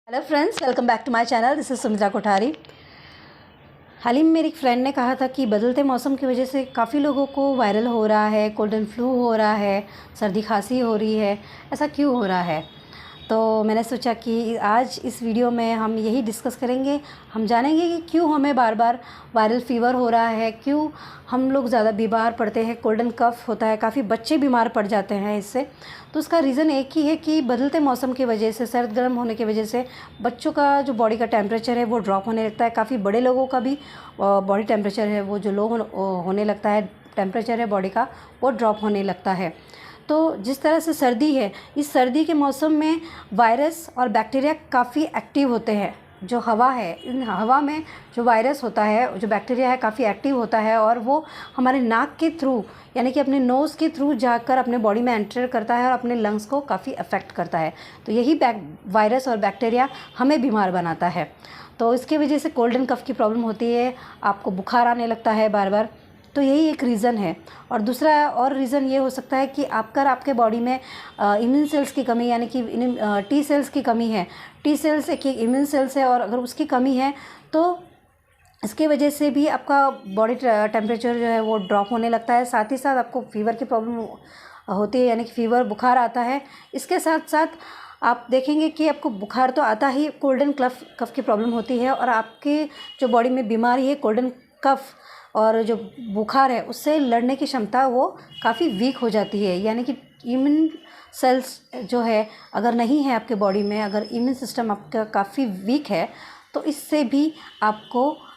Hello friends, welcome back to my channel. This is Sumitra Kothari. हाल ही में मेरी एक फ्रेंड ने कहा था कि बदलते मौसम की वजह से काफ़ी लोगों को वायरल हो रहा है, कोल्ड एंड फ्लू हो रहा है, सर्दी खांसी हो रही है। ऐसा क्यों हो रहा है? तो मैंने सोचा कि आज इस वीडियो में हम यही डिस्कस करेंगे। हम जानेंगे कि क्यों हमें बार बार वायरल फ़ीवर हो रहा है, क्यों हम लोग ज़्यादा बीमार पड़ते हैं, कोल्ड एंड कफ़ होता है, काफ़ी बच्चे बीमार पड़ जाते हैं इससे। तो उसका रीज़न एक ही है कि बदलते मौसम की वजह से, सर्द गर्म होने की वजह से बच्चों का जो बॉडी का टेम्परेचर है वो ड्रॉप होने लगता है। काफ़ी बड़े लोगों का भी बॉडी टेम्परेचर है वो जो लो होने लगता है, टेम्परेचर है बॉडी का वो ड्रॉप होने लगता है। तो जिस तरह से सर्दी है, इस सर्दी के मौसम में वायरस और बैक्टीरिया काफ़ी एक्टिव होते हैं। जो हवा है, इन हवा में जो वायरस होता है, जो बैक्टीरिया है, काफ़ी एक्टिव होता है और वो हमारे नाक के थ्रू यानी कि अपने नोज़ के थ्रू जाकर अपने बॉडी में एंटर करता है और अपने लंग्स को काफ़ी अफेक्ट करता है। तो यही वायरस और बैक्टीरिया हमें बीमार बनाता है। तो इसकी वजह से कोल्ड एंड कफ़ की प्रॉब्लम होती है, आपको बुखार आने लगता है बार बार। तो यही एक रीज़न है। और दूसरा और रीज़न ये हो सकता है कि आपके बॉडी में इम्यून सेल्स की कमी यानी कि टी सेल्स की कमी है। टी सेल्स एक इम्यून सेल्स है और अगर उसकी कमी है तो इसकी वजह से भी आपका बॉडी टेम्परेचर जो है वो ड्रॉप होने लगता है। साथ ही साथ आपको फ़ीवर की प्रॉब्लम होती है, यानी कि फ़ीवर बुखार आता है। इसके साथ साथ आप देखेंगे कि आपको बुखार तो आता ही, कोल्ड एंड कफ़ की प्रॉब्लम होती है और आपके जो बॉडी में बीमारी है कोल्ड एंड कफ़ और जो बुखार है उससे लड़ने की क्षमता वो काफ़ी वीक हो जाती है। यानी कि इम्यून सेल्स जो है अगर नहीं है आपके बॉडी में, अगर इम्यून सिस्टम आपका काफ़ी वीक है तो इससे भी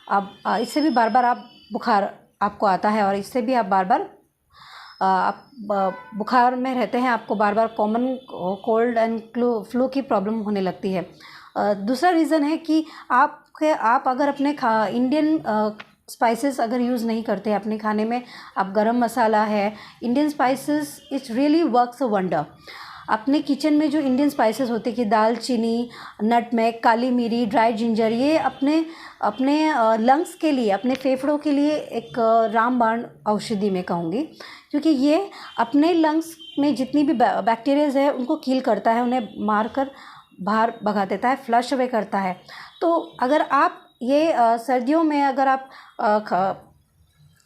इससे भी बार बार आप बुखार आपको आता है और इससे भी आप बार बार आप बुखार में रहते हैं। आपको बार बार कॉमन कोल्ड एंड फ्लू की प्रॉब्लम होने लगती है। दूसरा रीज़न है कि आप अगर अपने इंडियन स्पाइसेस अगर यूज़ नहीं करते अपने खाने में, आप गरम मसाला है, Indian spices it's really works a wonder. अपने किचन में जो इंडियन स्पाइसेस होते हैं कि दालचीनी, नटमेग, काली मिरी, ड्राई जिंजर, ये अपने अपने लंग्स के लिए, अपने फेफड़ों के लिए एक रामबाण औषधि मैं कहूँगी, क्योंकि ये अपने लंग्स में जितनी भी बैक्टीरियाज है उनको किल करता है, उन्हें मारकर बाहर भगा देता है, फ्लश अवे करता है। तो अगर आप ये सर्दियों में अगर आप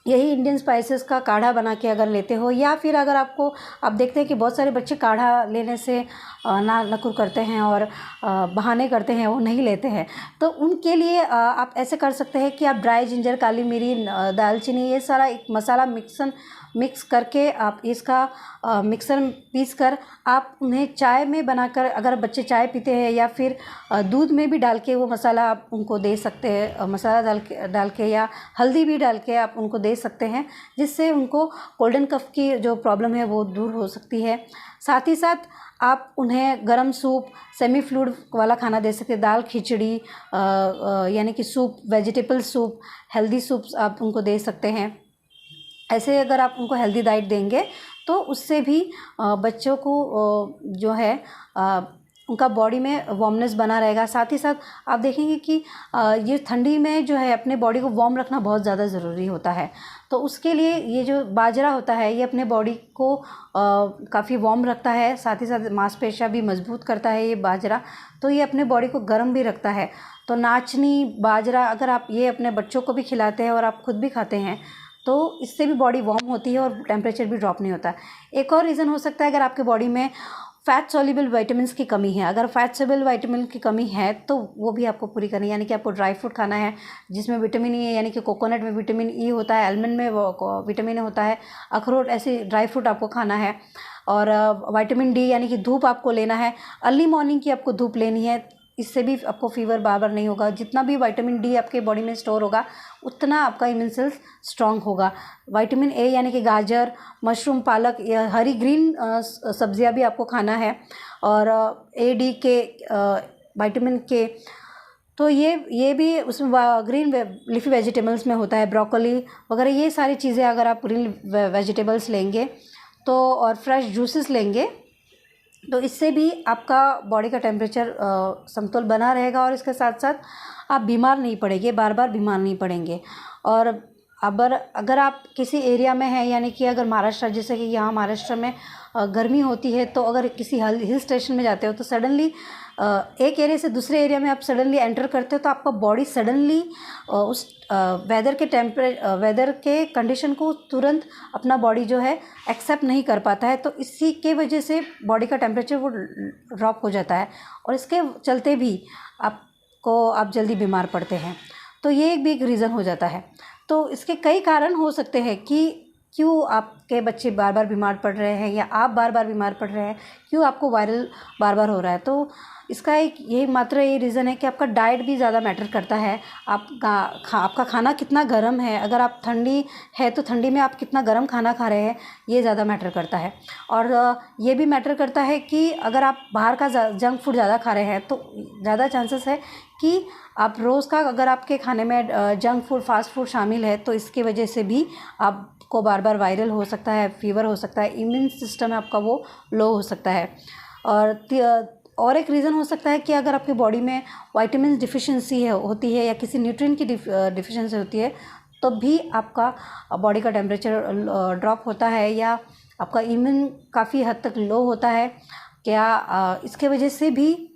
यही इंडियन स्पाइसेस का काढ़ा बना के अगर लेते हो, या फिर अगर आप देखते हैं कि बहुत सारे बच्चे काढ़ा लेने से ना नकुर करते हैं और बहाने करते हैं, वो नहीं लेते हैं। तो उनके लिए आप ऐसे कर सकते हैं कि आप ड्राई जिंजर, काली मिरी, दालचीनी, ये सारा एक मसाला मिक्स करके आप इसका मिक्सर पीस कर आप उन्हें चाय में बनाकर, अगर बच्चे चाय पीते हैं या फिर दूध में भी डाल के वो मसाला आप उनको दे सकते हैं। मसाला डाल के या हल्दी भी डाल के आप उनको दे सकते हैं, जिससे उनको कोल्ड एंड कफ़ की जो प्रॉब्लम है वो दूर हो सकती है। साथ ही साथ आप उन्हें गरम सूप, सेमी फ्लूइड वाला खाना दे सकते हैं। दाल खिचड़ी यानी कि soup, vegetable soup, healthy soups आप उनको दे सकते हैं। ऐसे अगर आप उनको हेल्दी डाइट देंगे तो उससे भी बच्चों को जो है उनका बॉडी में वार्मनेस बना रहेगा। साथ ही साथ आप देखेंगे कि ये ठंडी में जो है अपने बॉडी को वार्म रखना बहुत ज़्यादा ज़रूरी होता है। तो उसके लिए ये जो बाजरा होता है ये अपने बॉडी को काफ़ी वार्म रखता है, साथ ही साथ मांसपेशियां भी मजबूत करता है ये बाजरा। तो ये अपने बॉडी को गर्म भी रखता है। तो नाचनी, बाजरा अगर आप ये अपने बच्चों को भी खिलाते हैं और आप खुद भी खाते हैं तो इससे भी बॉडी वार्म होती है और टेम्परेचर भी ड्रॉप नहीं होता। एक और रीज़न हो सकता है अगर आपके बॉडी में फैट सॉल्युबल विटामिन्स की कमी है। अगर फैट सॉल्युबल विटामिन की कमी है तो वो भी आपको पूरी करनी है, यानी कि आपको ड्राई फ्रूट खाना है जिसमें विटामिन ई है, यानी कि कोकोनट में विटामिन ई होता है, आलमंड में विटामिन होता है, अखरोट, ऐसे ड्राई फ्रूट आपको खाना है। और विटामिन डी यानी कि धूप आपको लेना है, अर्ली मॉर्निंग की आपको धूप लेनी है। इससे भी आपको फ़ीवर बार बार नहीं होगा। जितना भी विटामिन डी आपके बॉडी में स्टोर होगा उतना आपका इम्यून सेल्स स्ट्रांग होगा। विटामिन ए यानी कि गाजर, मशरूम, पालक या हरी ग्रीन सब्जियां भी आपको खाना है। और ए डी के, विटामिन के, तो ये भी उसमें ग्रीन लीफी वेजिटेबल्स में होता है, ब्रोकली वगैरह। ये सारी चीज़ें अगर आप ग्रीन वेजिटेबल्स लेंगे तो और फ्रेश जूसेस लेंगे तो इससे भी आपका बॉडी का टेम्परेचर समतोल बना रहेगा और इसके साथ साथ आप बीमार नहीं पड़ेंगे, बार बार बीमार नहीं पड़ेंगे। और अगर आप किसी एरिया में हैं, यानी कि अगर महाराष्ट्र, जैसे कि यहाँ महाराष्ट्र में गर्मी होती है, तो अगर किसी हिल स्टेशन में जाते हो तो सडनली एक एरिया से दूसरे एरिया में आप सडनली एंटर करते हो तो आपका बॉडी सडनली उस वेदर के कंडीशन को तुरंत अपना बॉडी जो है एक्सेप्ट नहीं कर पाता है, तो इसी के वजह से बॉडी का टेम्परेचर वो ड्रॉप हो जाता है और इसके चलते भी आप जल्दी बीमार पड़ते हैं। तो ये एक भी एक रीज़न हो जाता है। तो इसके कई कारण हो सकते हैं कि क्यों आपके बच्चे बार बार बीमार पड़ रहे हैं या आप बार बार बीमार पड़ रहे हैं, क्यों आपको वायरल बार बार हो रहा है। तो इसका एक ये रीज़न है कि आपका डाइट भी ज़्यादा मैटर करता है। आपका खाना कितना गर्म है, अगर आप ठंडी है तो ठंडी में आप कितना गर्म खाना खा रहे हैं, ये ज़्यादा मैटर करता है। और ये भी मैटर करता है कि अगर आप बाहर का जंक फूड ज़्यादा खा रहे हैं तो ज़्यादा चांसेस है कि आप रोज़ का अगर आपके खाने में जंक फूड फास्ट फूड शामिल है तो इसकी वजह से भी आपको बार बार वायरल हो सकता है, फीवर हो सकता है, इम्यून सिस्टम आपका वो लो हो सकता है। और एक रीज़न हो सकता है कि अगर आपकी बॉडी में विटामिन डिफिशिएंसी होती है या किसी न्यूट्रिएंट की डिफिशिएंसी होती है तो भी आपका बॉडी का टेम्परेचर ड्रॉप होता है या आपका इम्यून काफ़ी हद तक लो होता है। इसके वजह से भी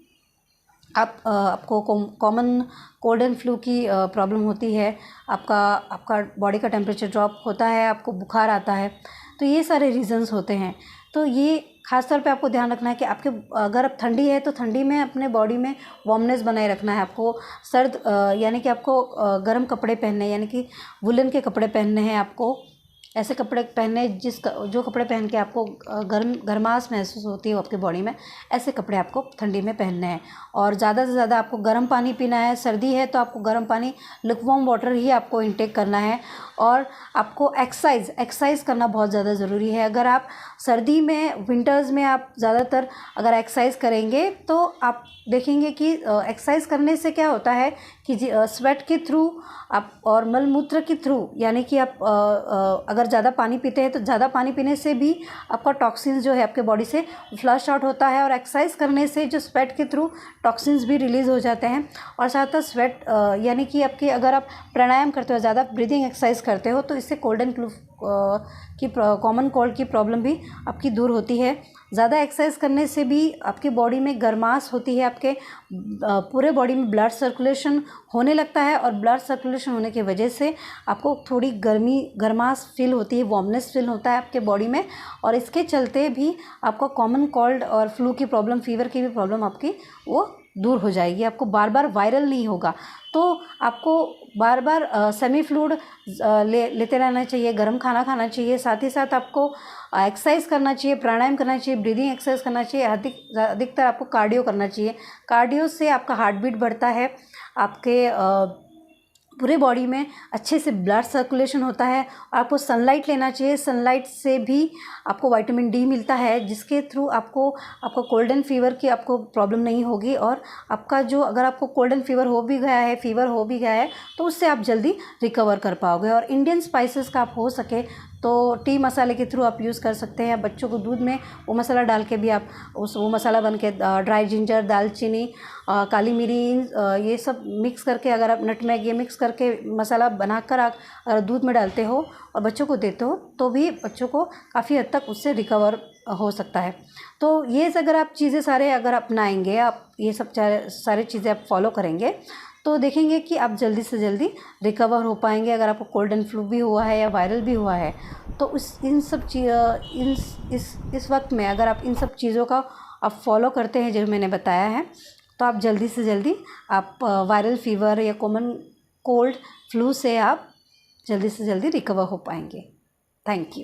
आपको कॉमन कोल्ड एंड फ्लू की प्रॉब्लम होती है, आपका बॉडी का टेम्परेचर ड्रॉप होता है, आपको बुखार आता है। तो ये सारे रीज़न्स होते हैं। तो ये ख़ास तौर पे आपको ध्यान रखना है कि अगर आप ठंडी है तो ठंडी में अपने बॉडी में वार्मनेस बनाए रखना है। आपको सर्द यानी कि आपको गर्म कपड़े पहनने हैं, यानी कि वुलन के कपड़े पहनने हैं। आपको ऐसे कपड़े पहनने जो कपड़े पहन के आपको गर्माहट महसूस होती है आपकी बॉडी में, ऐसे कपड़े आपको ठंडी में पहनने हैं। और ज़्यादा से ज़्यादा आपको गर्म पानी पीना है। सर्दी है तो आपको गर्म पानी, लुकवार्म वाटर ही आपको इंटेक करना है। और आपको एक्सरसाइज करना बहुत ज़्यादा ज़रूरी है। अगर आप सर्दी में, विंटर्स में आप ज़्यादातर अगर एक्सरसाइज करेंगे तो आप देखेंगे कि एक्सरसाइज करने से क्या होता है कि स्वेट के थ्रू आप और मलमूत्र के थ्रू, यानी कि आप अगर ज़्यादा पानी पीते हैं तो ज़्यादा पानी पीने से भी आपका टॉक्सिन्स जो है आपके बॉडी से फ्लश आउट होता है। और एक्सरसाइज करने से जो स्वेट के थ्रू टॉक्सिन्स भी रिलीज़ हो जाते हैं। और साथ साथ स्वेट यानी कि अगर आप प्राणायाम करते हो, ज़्यादा ब्रीदिंग एक्सरसाइज करते हो तो इससे कोल्ड एंड फ्लू की कॉमन कोल्ड की प्रॉब्लम भी आपकी दूर होती है। ज़्यादा एक्सरसाइज करने से भी आपकी बॉडी में गर्माश होती है, आपके पूरे बॉडी में ब्लड सर्कुलेशन होने लगता है। और ब्लड सर्कुलेशन होने की वजह से आपको थोड़ी गर्माश फील होती है, वार्मनेस फील होता है आपके बॉडी में। और इसके चलते भी आपको कॉमन कोल्ड और फ्लू की प्रॉब्लम, फीवर की भी प्रॉब्लम आपकी वो दूर हो जाएगी। आपको बार बार वायरल नहीं होगा। तो आपको बार बार सेमी फ्लूइड लेते रहना चाहिए, गर्म खाना खाना चाहिए, साथ ही साथ आपको एक्सरसाइज करना चाहिए, प्राणायाम करना चाहिए, ब्रीदिंग एक्सरसाइज करना चाहिए, अधिकतर आपको कार्डियो करना चाहिए। कार्डियो से आपका हार्ट बीट बढ़ता है, आपके पूरे बॉडी में अच्छे से ब्लड सर्कुलेशन होता है। और आपको सनलाइट लेना चाहिए। सनलाइट से भी आपको विटामिन डी मिलता है, जिसके थ्रू आपको कोल्ड एंड फीवर की आपको प्रॉब्लम नहीं होगी। और आपका अगर आपको कोल्ड एंड फीवर हो भी गया है तो उससे आप जल्दी रिकवर कर पाओगे। और इंडियन स्पाइसेस का आप हो सके तो टी मसाले के थ्रू आप यूज़ कर सकते हैं। बच्चों को दूध में वो मसाला डाल के भी आप वो मसाला बन के, ड्राई जिंजर, दालचीनी, काली मिर्च, ये सब मिक्स करके, अगर आप नटमेग ये मिक्स करके मसाला बनाकर आप अगर दूध में डालते हो और बच्चों को देते हो तो भी बच्चों को काफ़ी हद तक उससे रिकवर हो सकता है। तो ये अगर आप चीज़ें सारे अगर अपनाएंगे, आप ये सब सारी चीज़ें आप फॉलो करेंगे तो देखेंगे कि आप जल्दी से जल्दी रिकवर हो पाएंगे। अगर आपको कोल्ड एंड फ्लू भी हुआ है या वायरल भी हुआ है तो इस वक्त में अगर आप इन सब चीज़ों का आप फॉलो करते हैं जो मैंने बताया है तो आप जल्दी से जल्दी आप वायरल फीवर या कॉमन कोल्ड फ्लू से आप जल्दी से जल्दी रिकवर हो पाएंगे। Thank you.